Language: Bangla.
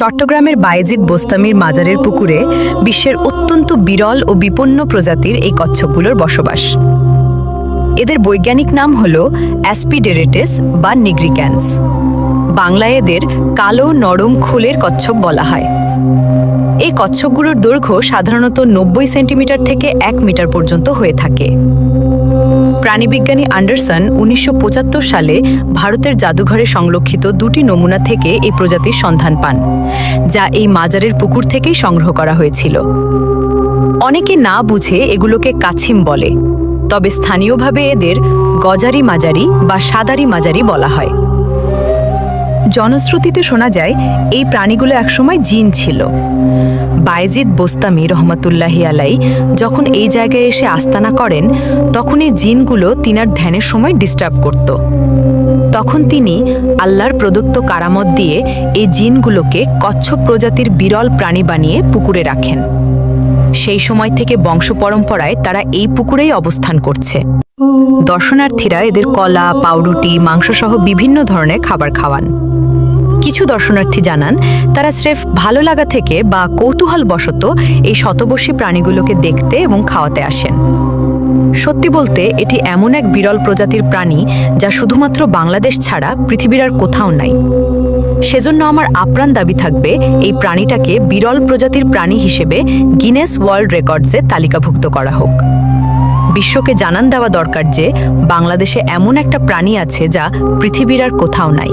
চট্টগ্রামের বায়েজিদ বোস্তামির মাজারের পুকুরে বিশ্বের অত্যন্ত বিরল ও বিপন্ন প্রজাতির এই কচ্ছপগুলোর বসবাস। এদের বৈজ্ঞানিক নাম হল অ্যাসপিডেরেটেস বা নিগ্রিক্যান্স। বাংলায় এদের কালো নরম খোলের কচ্ছপ বলা হয়। এই কচ্ছপগুলোর দৈর্ঘ্য সাধারণত 90 সেন্টিমিটার থেকে 1 মিটার পর্যন্ত হয়ে থাকে। প্রাণীবিজ্ঞানী অ্যান্ডারসন 1975 সালে ভারতের জাদুঘরে সংরক্ষিত 2টি নমুনা থেকে এই প্রজাতির সন্ধান পান, যা এই মাজারের পুকুর থেকেই সংগ্রহ করা হয়েছিল। অনেকে না বুঝে এগুলোকে কাছিম বলে, তবে স্থানীয়ভাবে এদের গজারি মাজারি বা সাদারি মাজারি বলা হয়। জনশ্রুতিতে শোনা যায় এই প্রাণীগুলো একসময় জিন ছিল। বায়েজিদ বোস্তামি রহমাতুল্লাহি আলাই যখন এই জায়গায় এসে আস্তানা করেন, তখন এই জিনগুলো তিনার ধ্যানের সময় ডিস্টার্ব করত। তখন তিনি আল্লাহর প্রদত্ত কারামত দিয়ে এই জিনগুলোকে কচ্ছপ প্রজাতির বিরল প্রাণী বানিয়ে পুকুরে রাখেন। সেই সময় থেকে বংশ পরম্পরায় তারা এই পুকুরেই অবস্থান করছে। দর্শনার্থীরা এদের কলা, পাউরুটি, মাংসসহ বিভিন্ন ধরনের খাবার খাওয়ান। কিছু দর্শনার্থী জানান তারা স্রেফ ভালো লাগা থেকে বা কৌতূহলবশত এই শতবর্ষী প্রাণীগুলোকে দেখতে এবং খাওয়াতে আসেন। সত্যি বলতে এটি এমন এক বিরল প্রজাতির প্রাণী যা শুধুমাত্র বাংলাদেশ ছাড়া পৃথিবীর আর কোথাও নাই। সেজন্য আমার আপ্রাণ দাবি থাকবে এই প্রাণীটাকে বিরল প্রজাতির প্রাণী হিসেবে গিনেস ওয়ার্ল্ড রেকর্ডসে তালিকাভুক্ত করা হোক। বিশ্বকে জানান দেওয়া দরকার যে বাংলাদেশে এমন একটা প্রাণী আছে যা পৃথিবীর আর কোথাও নাই।